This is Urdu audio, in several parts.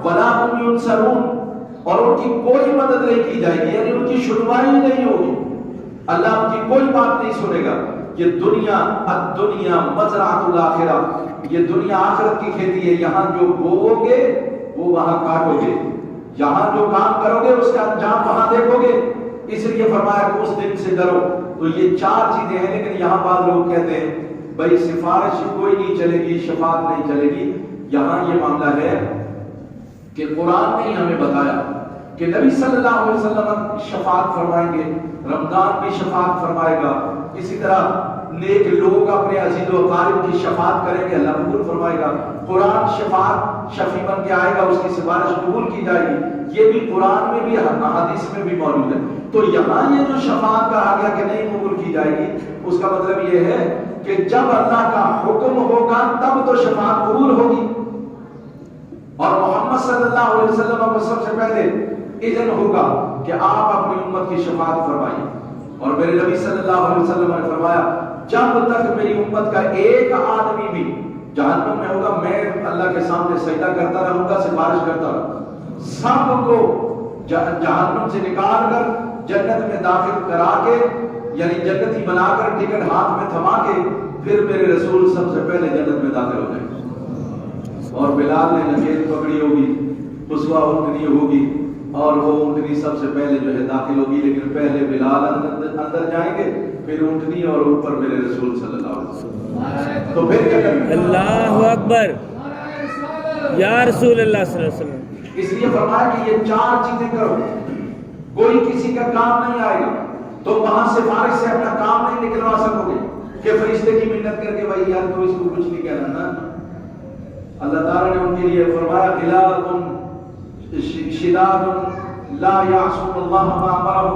ولا هم ينصرون، اور ان کی کوئی مدد نہیں کی جائے گی، یعنی ان کی سنوائی نہیں ہوگی، اللہ ان کی کوئی بات نہیں سنے گا۔ یہ دنیا الدنیا مزرعۃ الاخرہ، یہ دنیا آخرت کی کھیتی ہے، یہاں جو بوؤ گے وہ وہاں کاٹو گے، یہاں جو کام کرو گے اس کا انجام وہاں دیکھو گے۔ اس لیے فرمایا کہ اس دن سے ڈرو۔ تو یہ چار چیزیں ہیں، لیکن یہاں بعض لوگ کہتے ہیں بھائی سفارش کوئی نہیں چلے گی، شفاعت نہیں چلے گی۔ یہاں یہ معاملہ ہے کہ قرآن نے ہمیں بتایا کہ نبی صلی اللہ علیہ وسلم شفاعت فرمائیں گے، رمضان بھی شفاعت فرمائے گا، اسی طرح نیک لوگ اپنے عزیز و اقارب کی شفاعت کریں گے، اللہ قبول فرمائے گا۔ قرآن شفاعت شفیع بن کے آئے گا، اس کی سفارش قبول کی جائے گی، یہ بھی قرآن میں بھی حدیث میں بھی موجود ہے۔ تو یہاں یہ جو شفاعت کہا گیا کہ نہیں قبول کی جائے گی، اس کا مطلب یہ ہے کہ جب اللہ کا حکم ہوگا تب تو شفاعت قبول ہوگی، اور محمد صلی اللہ علیہ وسلم کو سب سے پہلے اذن ہوگا کہ آپ اپنی امت کی شفاعت فرمائیے۔ اور میرے نبی صلی اللہ علیہ وسلم نے فرمایا جب تک میری امت کا ایک آدمی بھی جہنم میں ہوگا، میں اللہ کے سامنے سجدہ کرتا رہوں گا، سفارش کرتا رہوں گا، سب کو جہنم سے نکال کر جنت میں داخل کرا کے، یعنی جنتی بنا کر ٹکٹ ہاتھ میں تھما کے، پھر میرے رسول سب سے پہلے جنت میں داخل ہو جائیں گے۔ اور بلال نے نکیل پکڑی ہوگی، اسوا اونٹنی ہوگی، اور وہ اونٹنی سب سے پہلے جو ہے داخل ہوگی، لیکن پہلے بلال اندر جائیں گے، پھر اونٹنی، اور اوپر میرے رسول صلی اللہ علیہ وسلم۔ تو پھر کیا کریں گے؟ اللہ اکبر یا رسول اللہ صلی اللہ علیہ وسلم۔ اس لیے فرمایا کہ یہ چار چیزیں کرو، کوئی کسی کا کام نہیں آئے گا، تو وہاں سفارش سے اپنا کام نہیں نکلوا سکو گے کہ فرشتے کی منت کر کے بھائی یار تو اس کو کچھ نہیں کہنا نا۔ اللہ تعالیٰ نے ان کے لیے فرمایا غلاظ شداد لا یعصون اللہ ما امرهم،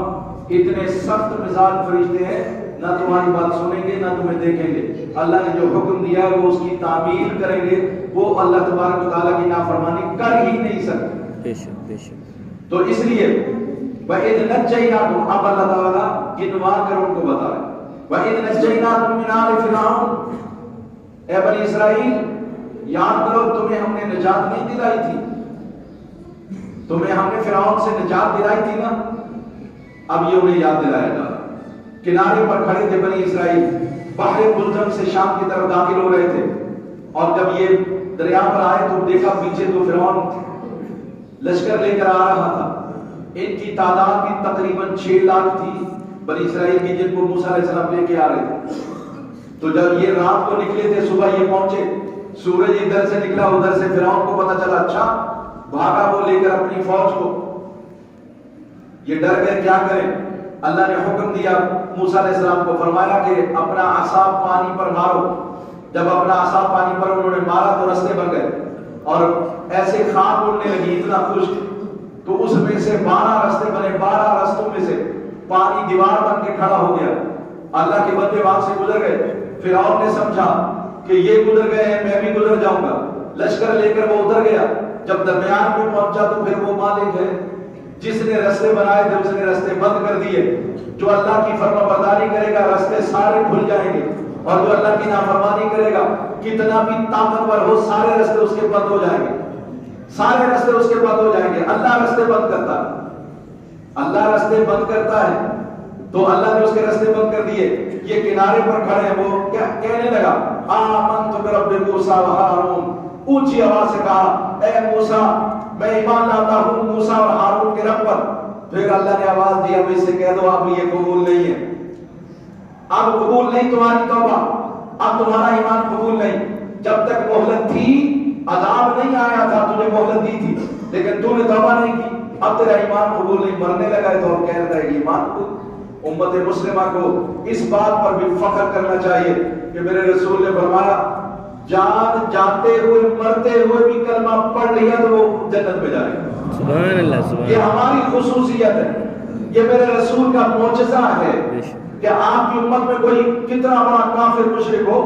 اتنے سخت مزاج فرشتے ہیں، نہ تمہاری بات سنیں گے نہ تمہیں دیکھیں گے، اللہ نے جو حکم دیا ہے وہ اس کی تعمیل کریں گے، وہ اللہ تبارک و تعالیٰ کی نافرمانی کر ہی نہیں سکتے۔ بے شک بے شک۔ تو اس لیے وَإِذْ نَجَّيْنَاكُمْ، اب اللہ تعالیٰ گنوا کر ان کو بتائے وَإِذْ نَجَّيْنَاكُمْ مِنْ آلِ فِرْعَوْنَ، اے بنی اسرائیل یاد کرو تمہیں ہم نے نجات نہیں دلائی تھی، تمہیں ہم نے فرعون سے نجات دلائی تھی نا۔ اب یہ انہیں یاد دلایا جا رہا، کنارے پر کھڑے تھے بنی اسرائیل، بحر قلزم سے شام کی طرف داخل ہو رہے تھے، اور جب یہ دریا پر آئے تو دیکھا پیچھے تو فرعون لشکر لے کر آ رہا تھا، ان کی تعداد بھی تقریباً 6 لاکھ تھی بنی اسرائیل کی، جن کو موسیٰ علیہ السلام لے کے آ رہے تھے۔ تو جب یہ رات کو نکلے تھے، صبح یہ پہنچے، سورج ادھر سے نکلا، ادھر سے فرعون کو پتہ چلا، اچھا بھاگا وہ لے کر اپنی فوج کو، یہ ڈر گئے کیا کریں۔ اللہ نے حکم دیا موسیٰ علیہ السلام کو، فرمایا کہ اپنا عصا پانی پر مارو۔ جب اپنا عصا پانی پر انہوں نے مارا تو رستے بن گئے، اور ایسے خاک اڑنے لگی اتنا خشک، تو اس میں سے 12 رستے بنے، 12 رستوں میں سے پانی دیوار بن کے کھڑا ہو گیا۔ اللہ کے بندے وہاں سے گزر گئے، فرعون نے سمجھا کہ یہ گزر گئے ہیں میں بھی گزر جاؤں گا، لشکر لے کر وہ ادھر گیا۔ جب درمیان میں پہنچا تو پھر وہ مالک ہے جس نے رستے بنائے تھے اس نے رستے بند کر دیے۔ جو اللہ کی فرما برداری کرے گا رستے سارے کھل جائیں گے، اور جو اللہ کی نافرمانی کرے گا کتنا بھی طاقتور ہو سارے رستے اس کے بند ہو جائیں گے، سارے رستے اس کے بند ہو جائیں گے۔ اللہ رستے بند کرتا ہے، اللہ رستے بند کرتا ہے، تو اللہ نے اس کے رستے بند کر دیے۔ یہ کنارے پر کھڑے ہیں، وہ کیا کہنے لگا، آمنت برب موسیٰ و ہارون، اونچی آواز سے کہا اے موسیٰ میں ایمان لاتا ہوں موسیٰ اور ہارون کے رب پر۔ پھر اللہ نے آواز دیا اس سے کہہ دو اب یہ قبول نہیں ہے، اب قبول نہیں تمہاری توبہ، اب تمہارا ایمان قبول نہیں۔ جب تک مہلت تھی، عذاب نہیں آیا تھا، تجھے مہلت دی تھی، لیکن تو نے توبہ نہیں کی، اب تیرا ایمان قبول نہیں۔ مرنے لگا ہے تو اب کہہ رہا ہے ایمان قبول۔ امت مسلمہ کو اس بات پر بھی فخر کرنا چاہیے کہ میرے رسول نے فرمایا جان جاتے ہوئے مرتے ہوئے بھی کلمہ پڑھ لیا تو وہ جنت میں جائے گا۔ سبحان اللہ سبحان۔ یہ ہماری خصوصیت ہے، یہ میرے رسول کا معجزہ ہے کہ آپ کی امت میں کوئی کتنا بڑا کافر مشرک ہو،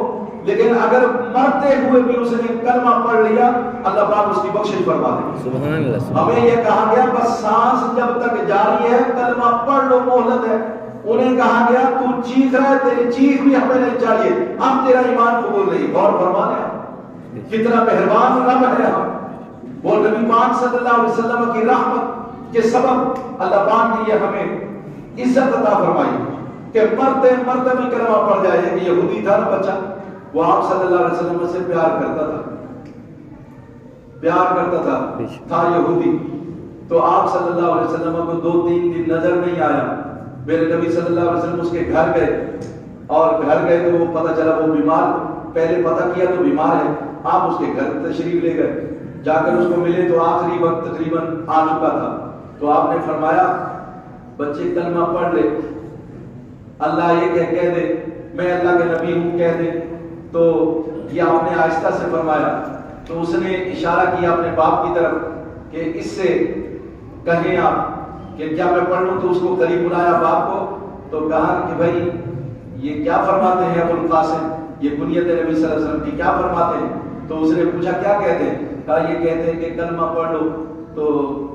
لیکن اگر مرتے ہوئے بھی اس نے کلمہ پڑھ لیا اللہ پاک اس کی بخشش فرما دے گا۔ سبحان اللہ۔ ہمیں یہ کہا گیا بس سانس جب تک جاری ہے کلمہ پڑھ لو، مہلت ہے۔ انہیں کہا گیا تو چیخ رہا ہے، تیری چیخ بھی ہمیں نہیں چاہیے، اب تیرا ایمان قبول نہیں۔ غور فرمانے کتنا مہربان رب ہے ہم۔ وہ نبی پاک پاک صلی اللہ علیہ وسلم کی رحمت کے سبب اللہ پاک نے یہ ہمیں عزت عطا فرمائی کہ مرتے مرتے بھی کلمہ پڑھ جائے. کہ یہودی تھا نا بچہ, وہ آپ صلی اللہ علیہ وسلم سے پیار کرتا تھا یہودی. تو آپ صلی اللہ علیہ وسلم کو 2-3 دن نظر نہیں آیا. میرے نبی صلی اللہ علیہ وسلم اس کے گھر گئے, اور گھر گئے تو وہ پتہ چلا وہ بیمار, پہلے پتہ کیا تو بیمار ہے. آپ اس کے گھر تشریف لے گئے, جا کر اس کو ملے تو آخری وقت تقریباً آ چکا تھا. تو آپ نے فرمایا بچے کلمہ پڑھ لے, اللہ یہ کہہ دے میں اللہ کے نبی ہوں کہہ دے. تو یہ آپ نے آہستہ سے فرمایا. تو اس نے اشارہ کیا اپنے باپ کی طرف کہ اس سے کہیں آپ کہ کیا میں پڑھ لوں. تو اس کو قریب بلایا باپ کو, تو کہا کہ بھائی یہ کیا فرماتے ہیں ابو القاسم, یہ کنیت نبی صلی اللہ علیہ وسلم کی کیا فرماتے ہیں. تو اس نے پوچھا کیا کہتے ہیں. کہا یہ کہتے ہیں کہ کلمہ پڑھ لو. تو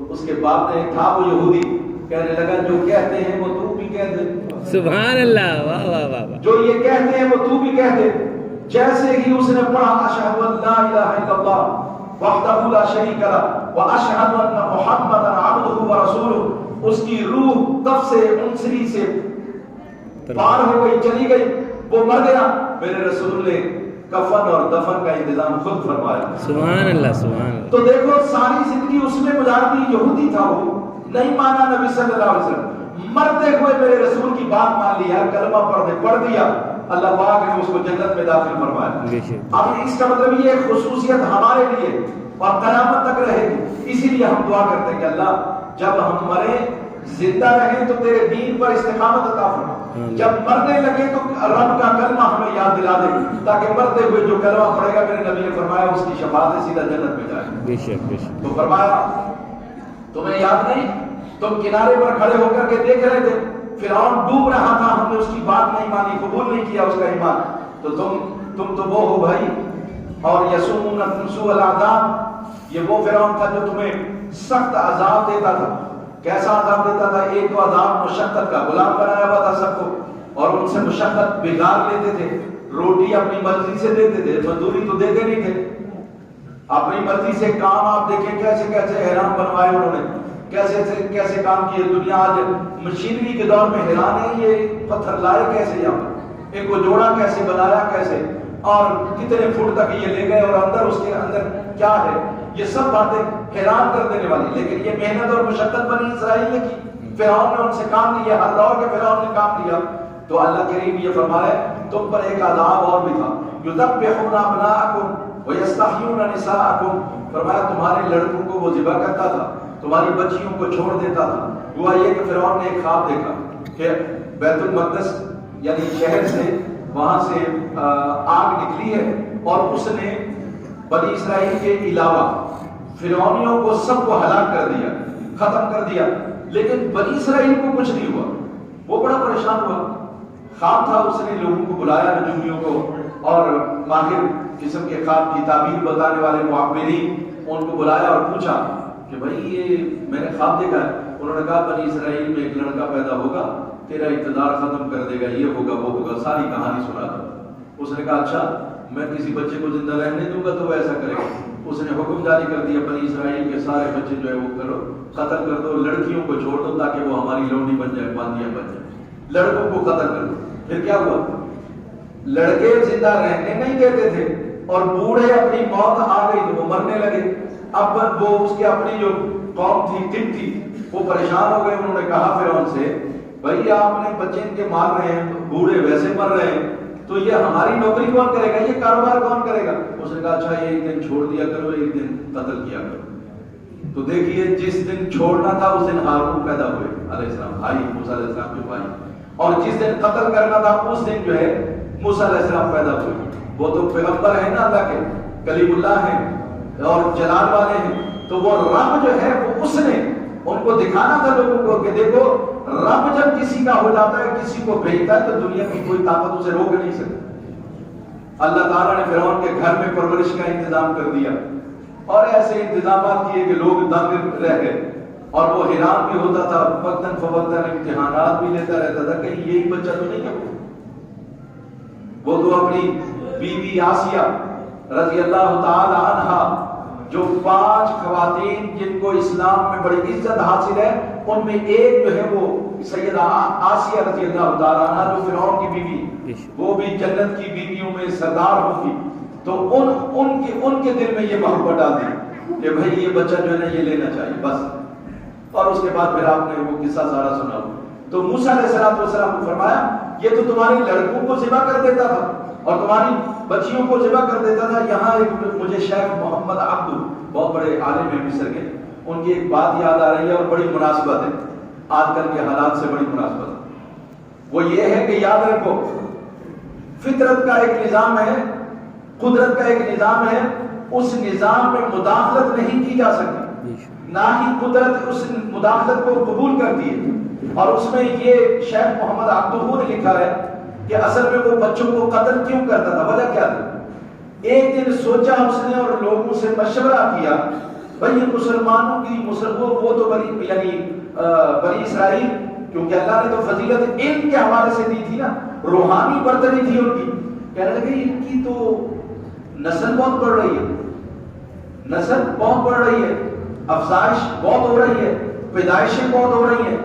اس کے باپ نے تھا وہ یہودی, کہنے لگا جو کہتے ہیں وہ تو بھی کہہ دے. سبحان اللہ, واہ واہ واہ. جو یہ کہتے ہیں وہ تو بھی کہہ دے. جیسے ہی اس نے پڑھا اشہد ان لا الہ الا اللہ وحدہ لا شریک لہ واشہد ان محمدا عبدہ ورسولہ, اس کی روح تف سے انسری سے پار ہو گئی, چلی گئی, وہ مر گیا. میرے رسول نے کفن اور دفن کا انتظام خود فرمایا. سبحان اللہ سبحان اللہ. تو دیکھو ساری زندگی اس نے گزار دی, یہودی تھا وہ, نہیں مانا نبی صلی اللہ علیہ وسلم. مرتے ہوئے میرے رسول کی بات مان لیا, کلمہ پڑھ دیا, اللہ پاک نے اس کو جنت میں داخل فرمایا. اب اس کا مطلب یہ خصوصیت ہمارے لیے اور قیامت تک رہے گی. اسی لیے ہم دعا کرتے ہیں کہ اللہ جب ہم مرے زندہ رہیں تو تیرے دین پر استقامت عطا فرما, جب مرنے لگے تو رب کا کلمہ ہمیں یاد دلا دے, تاکہ مرتے ہوئے جو کلمہ پڑھے گا میرے نبی نے فرمایا اس کی شفاعت سے سیدھا جنت میں جائے. بے شک بے شک. تو فرمایا تمہیں یاد نہیں, تم کنارے پر کھڑے ہو کر کے دیکھ رہے تھے فرعون ڈوب رہا تھا, ہم نے اس کی بات نہیں مانی, قبول نہیں کیا اس کا ایمان. تو تم تو وہ ہو بھائی. اور یسومونکم سوء العذاب, یہ وہ فرعون تھا جو تمہیں سخت عذاب دیتا تھا. کیسا عذاب دیتا تھا؟ ایک تو عذاب مشقت کا, غلام بنایا ہوا تھا سب کو, اور ان سے مشقت بگاڑ لیتے تھے. روٹی اپنی مرضی سے دیتے تھے, مزدوری تو دیتے نہیں تھے, اپنی مرضی سے کام. آپ دیکھیں کیسے کیسے حیران بنوائے انہوں نے, کیسے کام کیے. دنیا آج مشینری کے دور میں حیران ہے, یہ پتھر لائے کیسے, یہاں پر ان کو جوڑا کیسے, بنایا کیسے, اور کتنے فٹ تک یہ لے گئے, اور اندر اس کے اندر کیا ہے. یہ سب باتیں حیران کر دینے والی. لیکن یہ محنت اور مشقت بنی اسرائیل نے کی, فرعون نے ان سے کام لیا, ہر دور کے فرعون نے کام لیا. تو اللہ کریم یہ فرمائے تم پر ایک عذاب اور بھی تھا, یذبحون ابناءکم ویستحیون نساءکم. فرمایا تمہارے لڑکوں کو وہ ذبح کرتا تھا, تمہاری بچیوں کو چھوڑ دیتا تھا. ہوا یہ کہ فرعون نے ایک خواب دیکھا کہ بیت المقدس یعنی شہر سے وہاں سے آگ نکلی ہے, اور اس نے بنی اسرائیل کے علاوہ فرعونیوں کو سب کو ہلاک کر دیا, ختم کر دیا. لیکن بنی اسرائیل کو کچھ نہیں ہوا. وہ بڑا پریشان ہوا. خواب تھا, اس نے لوگوں کو بلایا, نجومیوں کو اور ماہر قسم کے خواب کی تعبیر بتانے والے معبرین, ان کو بلایا اور پوچھا کہ بھائی یہ میں نے خواب دیکھا ہے. انہوں نے کہا بنی اسرائیل میں ایک لڑکا پیدا ہوگا, تیرا اقتدار ختم کر دے گا, یہ ہوگا وہ ہوگا, ساری کہانی سنا دو. اس نے کہا اچھا میں کسی بچے کو زندہ رہنے دوں گا تو وہ ایسا کرے گا. اس نے حکم جاری کر دیا بنی اسرائیل کے سارے بچے جو ہے وہ کرو, قتل کر دو, لڑکیوں کو چھوڑ دو تاکہ وہ ہماری لونڈی بن جائے, باندیاں بن جائے. لڑکوں کو قتل کر دو. پھر کیا ہوا, لڑکے زندہ رہنے نہیں دیتے تھے, اور بوڑھے اپنی موت آ گئی تو وہ مرنے لگے. اب وہ اس کی اپنی جو قوم تھی, ٹیم تھی, وہ پریشان ہو گئے. انہوں نے کہا فرعون سے بھائی آپ نے بچے ان کے مار رہے ہیں, بوڑھے ویسے مر رہے ہیں, تو یہ ہماری نوکری کون کرے گا, یہ کاروبار کون کرے گا. اس نے کہا اچھا یہ ایک دن چھوڑ دیا کرو, ایک دن قتل کیا کرو. تو دیکھیے جس دن چھوڑنا تھا اس دن ہارون پیدا ہوئے علیہ السلام, بھائی موسیٰ علیہ السلام کے بھائی, اور جس دن قتل کرنا تھا اس دن جو ہے موسیٰ علیہ السلام پیدا ہوئے. وہ تو پیغمبر ہیں نا اللہ کے, کلیم اللہ ہیں اور جلال والے ہیں. تو وہ رب جو ہے وہ اس نے ان کو دکھانا تھا لوگوں کو کہ دیکھو رب جب کسی کا ہو جاتا ہے, کسی کو بھیجتا ہے, تو دنیا کی کوئی طاقت اسے روک نہیں سکتی. اللہ تعالیٰ نے فرعون کے گھر میں پرورش کا انتظام کر دیا, اور ایسے انتظامات کیے کہ لوگ دنگ رہ گئے. اور وہ حیران بھی ہوتا تھا, وقتاً فوقتاً امتحانات بھی لیتا رہتا تھا کہ یہی بچہ تو نہیں ہے. وہ تو اپنی بیوی آسیہ رضی اللہ تعالی عنہا جو 5 خواتین جن کو اسلام میں بڑی عزت حاصل ہے، ان میں ایک جو ہے وہ سیدہ آسیہ رضی اللہ تعالیٰ عنہ جو فرعون کی بیوی، وہ بھی جنت کی بیویوں میں سردار ہوگی، تو ان کے دل میں یہ محبت ڈال دی کہ بھائی یہ بچہ جو ہے نا یہ لینا چاہیے بس۔ اور اس کے بعد پھر آپ نے وہ قصہ سارا سنا۔ تو موسیٰ علیہ السلام کو فرمایا یہ تو تمہارے لڑکوں کو ذبح کر دیتا تھا اور تمہاری بچیوں کو ذبح کر دیتا تھا۔ یہاں ایک مجھے شیخ محمد عبدو، بہت بڑے عالم ہیں مصر کے، ان کی ایک بات یاد آ رہی ہے اور بڑی مناسبت ہے، آج کل کے حالات سے بڑی مناسبت ہے۔ وہ یہ ہے کہ یاد رکھو فطرت کا ایک نظام ہے، قدرت کا ایک نظام ہے، اس نظام میں مداخلت نہیں کی جا سکتی، نہ ہی قدرت اس مداخلت کو قبول کرتی ہے۔ اور اس میں یہ شیخ محمد عبدو نے لکھا ہے کہ اصل میں وہ بچوں کو قتل کیوں کرتا تھا، وجہ کیا تھی؟ ایک دن سوچا اس نے اور لوگوں سے مشورہ کیا، بھئی یہ مسلمانوں کی وہ تو بنی اسرائیل، کیونکہ اللہ نے تو فضیلت علم کے حوالے سے دی تھی نا، روحانی برتری تھی ان کی، کہنے لگے ان کی تو نسل بہت بڑھ رہی ہے، نسل بہت بڑھ رہی ہے، افزائش بہت ہو رہی ہے، پیدائشیں بہت ہو رہی ہیں،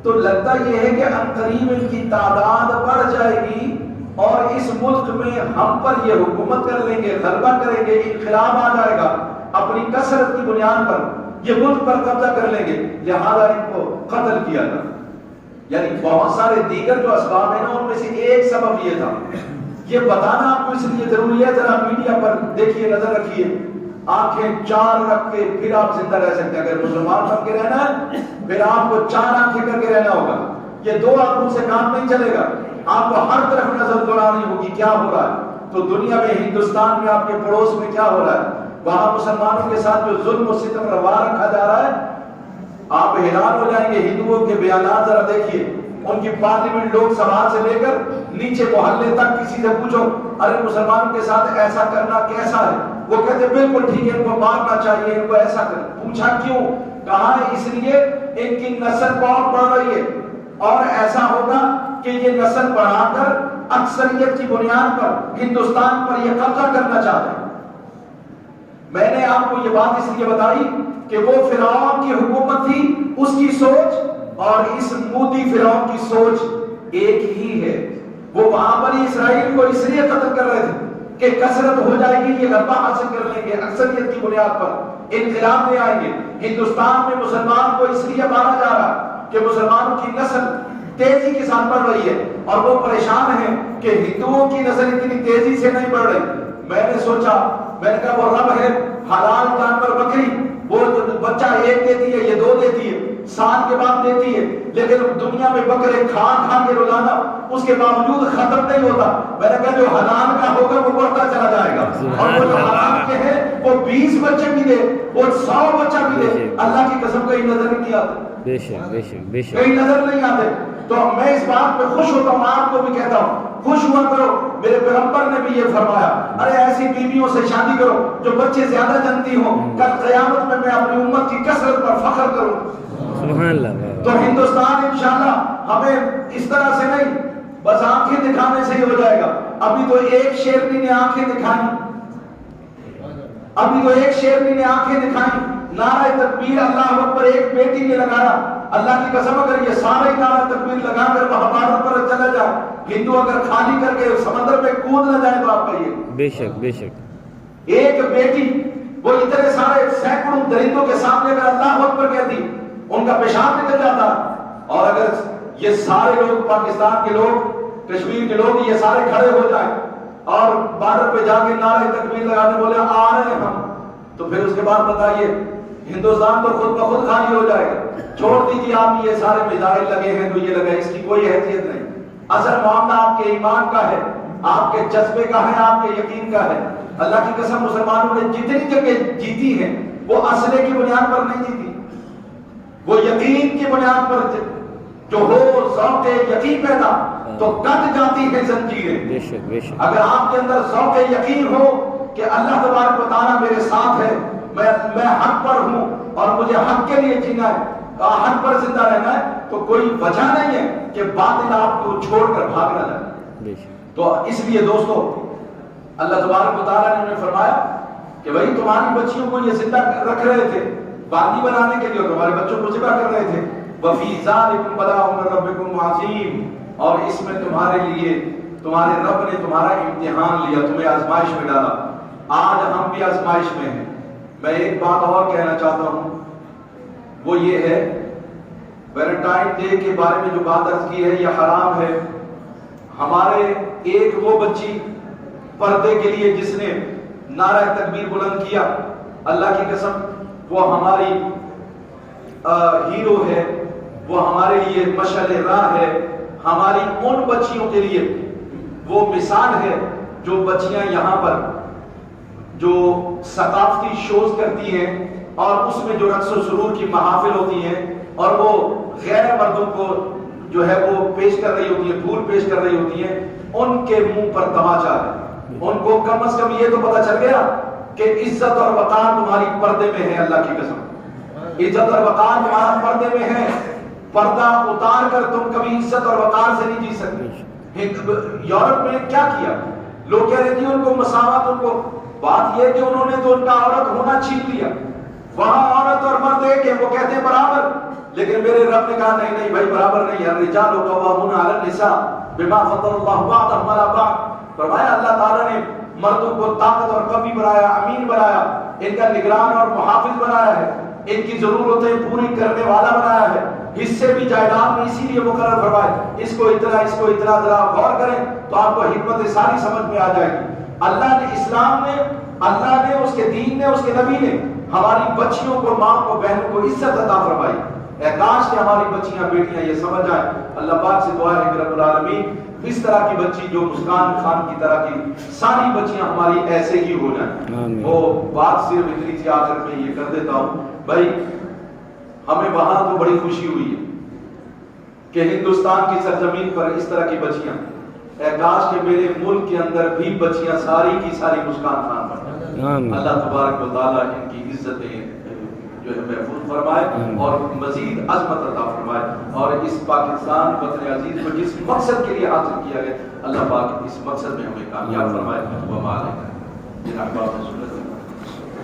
تو لگتا یہ ہے کہ عنقریب ان کی تعداد بڑھ جائے گی اور اس ملک میں ہم پر یہ حکومت کر لیں گے، غلبہ کریں گے، انقلاب آ جائے گا، اپنی کثرت کی بنیاد پر یہ ملک پر قبضہ کر لیں گے، لہذا ان کو قتل کیا تھا۔ یعنی بہت سارے دیگر جو اسباب ہیں نا ان میں سے ایک سبب یہ تھا۔ یہ بتانا آپ کو اس لیے ضروری ہے، ذرا میڈیا پر دیکھیے، نظر رکھیے، آنکھیں 4 رکھ کے پھر آپ زندہ رہ سکتے ہیں۔ اگر مسلمان بن کے رہنا ہے پھر آپ کو 4 آنکھیں کر کے رہنا ہوگا، یہ 2 آنکھوں سے کام نہیں چلے گا، آپ کو ہر طرف نظر دوڑانی ہوگی کیا ہو رہا ہے۔ تو دنیا میں، ہندوستان میں، آپ کے پڑوس میں کیا ہو رہا ہے، وہاں مسلمانوں کے ساتھ جو ظلم و ستم روا رکھا جا رہا ہے، آپ حیران ہو جائیں گے۔ ہندوؤں کے بیانات ذرا دیکھیے، ان کی پارلیمنٹ لوک سبھا سے لے کر نیچے محلے تک کسی سے پوچھو ارے مسلمانوں کے ساتھ ایسا کرنا کیسا ہے، وہ کہتے بالکل ٹھیک ہے، ان کو مارنا چاہیے، ان کو ایسا کر۔ پوچھا کیوں؟ کہا اس لیے ان کی نسل بہت بڑھ رہی ہے اور ایسا ہوگا کہ یہ نسل بڑھا کر اکثریت کی بنیاد پر ہندوستان پر یہ قبضہ کرنا چاہتے ہیں۔ میں نے آپ کو یہ بات اس لیے بتائی کہ وہ فرعون کی حکومت تھی، اس کی سوچ اور اس مودی فرعون کی سوچ ایک ہی ہے۔ وہ وہاں بنی اسرائیل کو اس لیے قتل کر رہے تھے کہ کثرت ہو جائے گی، یہ غلبہ حاصل کر لیں گے، اکثریت کی بنیاد پر انقلاب لے آئیں گے۔ ہندوستان میں مسلمان کو اس لیے مارا جا رہا کہ مسلمانوں کی نسل تیزی کے ساتھ بڑھ رہی ہے اور وہ پریشان ہیں کہ ہندوؤں کی نسل اتنی تیزی سے نہیں بڑھ رہی۔ میں نے سوچا، میں نے کہا وہ رب ہے، حلال جانور بکری وہ بچہ 1 دیتی ہے، یہ 2 دیتی ہے، سال کے بعد دیتی ہے، لیکن دنیا میں بکرے کھا کے روزانہ اس کے باوجود ختم نہیں ہوتا۔ میں نے کہا جو حلال کا ہوگا وہ بڑھتا چلا جائے گا، اور وہ جو حرام کے ہے وہ 20 بچے بھی دے، وہ 100 بچہ بھی دے، اللہ کی قسم کہیں نظر نہیں آتے، بے شک بے شک بے شک، کہیں نظر نہیں آتے۔ تو میں اس بات پہ خوش ہوتا ہوں، آپ کو بھی کہتا ہوں خوش ہوا کرو، میرے پیغمبر نے بھی یہ فرمایا، ارے ایسی بیویوں سے شادی کرو جو بچے زیادہ جنتی ہوں، کل قیامت میں اپنی امت کی کثرت پر فخر کروں۔ سبحان اللہ۔ تو ہندوستان انشاءاللہ ہمیں اس طرح سے نہیں بس آنکھیں دکھانے سے ہی ہو جائے گا۔ ابھی تو ایک شیرنی نے آنکھیں دکھائیں، ابھی تو ایک شیرنی نے آنکھیں دکھائیں، نعرہ تکبیر اللہ اکبر ایک بیٹی نے لگایا۔ اللہ کی قسم اگر یہ سارے نعرہ تکبیر لگا کر وہ ہمارے پر چلا جائے، ہندو اگر خالی کر کے سمندر میں کود نہ جائے تو آپ کہیے بے شک بے شک۔ ایک بیٹی وہ اتنے سارے سینکڑوں درندوں کے سامنے اگر اللہ اکبر کہتی ان کا پیشاب نکل جاتا، اور اگر یہ سارے لوگ پاکستان کے لوگ، کشمیر کے لوگ یہ سارے کھڑے ہو جائیں اور بارڈر پہ جا کے نعرہ تکبیر لگانے بولے آ رہے ہیں ہم، تو پھر اس کے بعد بتائیے ہندوستان تو خود بخود خالی ہو جائے گا۔ چھوڑ دیجیے آپ یہ سارے میزائل لگے ہیں تو یہ لگے، اس کی کوئی حیثیت نہیں۔ اصل معاملہ آپ کے ایمان کا ہے، آپ کے جذبے کا ہے، آپ کے یقین کا ہے۔ اللہ کی قسم مسلمانوں نے جتنی جگہ جیتی ہیں وہ اسلحے کی بنیاد پر نہیں جیتی، وہ یقین کی بنیاد پر جو ہو ذوق یقین پیدا تو کٹ جاتی ہے زنجیریں۔ اگر آپ کے اندر ذوق یقین ہو کہ اللہ تبارک و تعالیٰ میرے ساتھ ہے، میں حق پر ہوں اور مجھے حق کے لیے جینا ہے، حق پر زندہ رہنا ہے، تو کوئی وجہ نہیں ہے کہ باطل آپ کو چھوڑ کر بھاگ نہ جائے۔ تو اس لیے دوستو اللہ تبارک و تعالیٰ نے ہمیں فرمایا کہ بھائی تمہاری بچیوں کو یہ زندہ رکھ رہے تھے باندی بنانے کے لیے، تمہارے بچوں کو ذبح کر رہے تھے. وَفِي ذَلِكُمْ بَلَاءٌ مِّن رَّبِّكُمْ عَظِيمٌ، اور اس میں تمہارے لیے تمہارے رب نے تمہارا امتحان لیا، تمہیں آزمائش میں ڈالا. آج ہم بھی آزمائش میں ہیں. میں ایک بات اور کہنا چاہتا ہوں، وہ یہ ہے ویلنٹائن ڈے کے بارے میں جو بات عرض کی ہے یہ حرام ہے. ہمارے ایک وہ بچی پردے کے لیے جس نے نعرہ تکبیر بلند کیا، اللہ کی قسم وہ ہماری ہیرو ہے، وہ ہمارے لیے مشعل راہ ہے. ہماری ان بچیوں کے لیے وہ مثال ہے جو بچیاں یہاں پر جو ثقافتی شوز کرتی ہیں اور اس میں جو رقص و سرور کی محافل ہوتی ہیں اور وہ غیر مردوں کو جو ہے وہ پیش کر رہی ہوتی ہیں، پھول پیش کر رہی ہوتی ہیں، ان کے منہ پر تماچا ہے. ان کو کم از کم یہ تو پتا چل گیا کہ عزت اور وقار تمہاری پردے میں ہے. اللہ کی قسم عزت اور وقار تمہارا پردے میں ہے. پردہ اتار کر تم کبھی عزت اور وقار سے نہیں جی سکتے. یورپ میں کیا کیا؟ لوگ کہہ رہے تھے ان کو مساوات، ان کو بات یہ کہ انہوں نے تو ان کا عورت ہونا چھین لیا. وہاں عورت اور مرد ایک ہے، وہ کہتے ہیں برابر، لیکن میرے رب نے کہا نہیں نہیں بھائی برابر نہیں ہے. الرجال قوامون علی النساء بما فضل اللہ بعضهم علی بعض. فرمایا اللہ تعالیٰ نے مردوں کو طاقت اور قوی بنایا، امین بنایا، ان کا نگران اور محافظ بنایا ہے، ان کی ضرورتیں پوری کرنے والا بنایا ہے. حصے بھی جائیداد میں اسی لیے مقرر فرمائے اس کو اتنا اس کو اتنا. ذرا غور کریں تو آپ کو حکمت ساری سمجھ میں آ جائے گی. اللہ نے اسلام نے، اللہ نے، اس کے دین نے، اس کے نبی نے ہماری بچیوں کو، ماں کو، بہنوں کو عزت عطا فرمائی. اے کاش کہ ہماری بچیاں بیٹیاں یہ سمجھ جائیں. اللہ پاک سے دعا ہے کہ رب العالمین اس طرح کی بچی جو مسکان خان کی طرح کی ساری بچیاں ہماری ایسے ہی ہو جائیں. وہ بات صرف اتنی سی آخر میں یہ کر دیتا ہوں بھائی، ہمیں وہاں تو بڑی خوشی ہوئی ہے کہ ہندوستان کی سرزمین پر اس طرح کی بچیاں. اے کاش کہ میرے ملک کے اندر بھی بچیاں ساری کی ساری مسکان خان بن جائیں. اللہ تبارک و تعالیٰ ان کی عزتیں جو ہے محفوظ فرمائے اور مزید عظمت عطا فرمائے. اور اس پاکستان وطن عزیز کو جس مقصد کے لیے حاصل کیا گیا، اللہ پاک اس مقصد میں ہمیں کامیاب فرمائے. وما علینا الا البلاغ.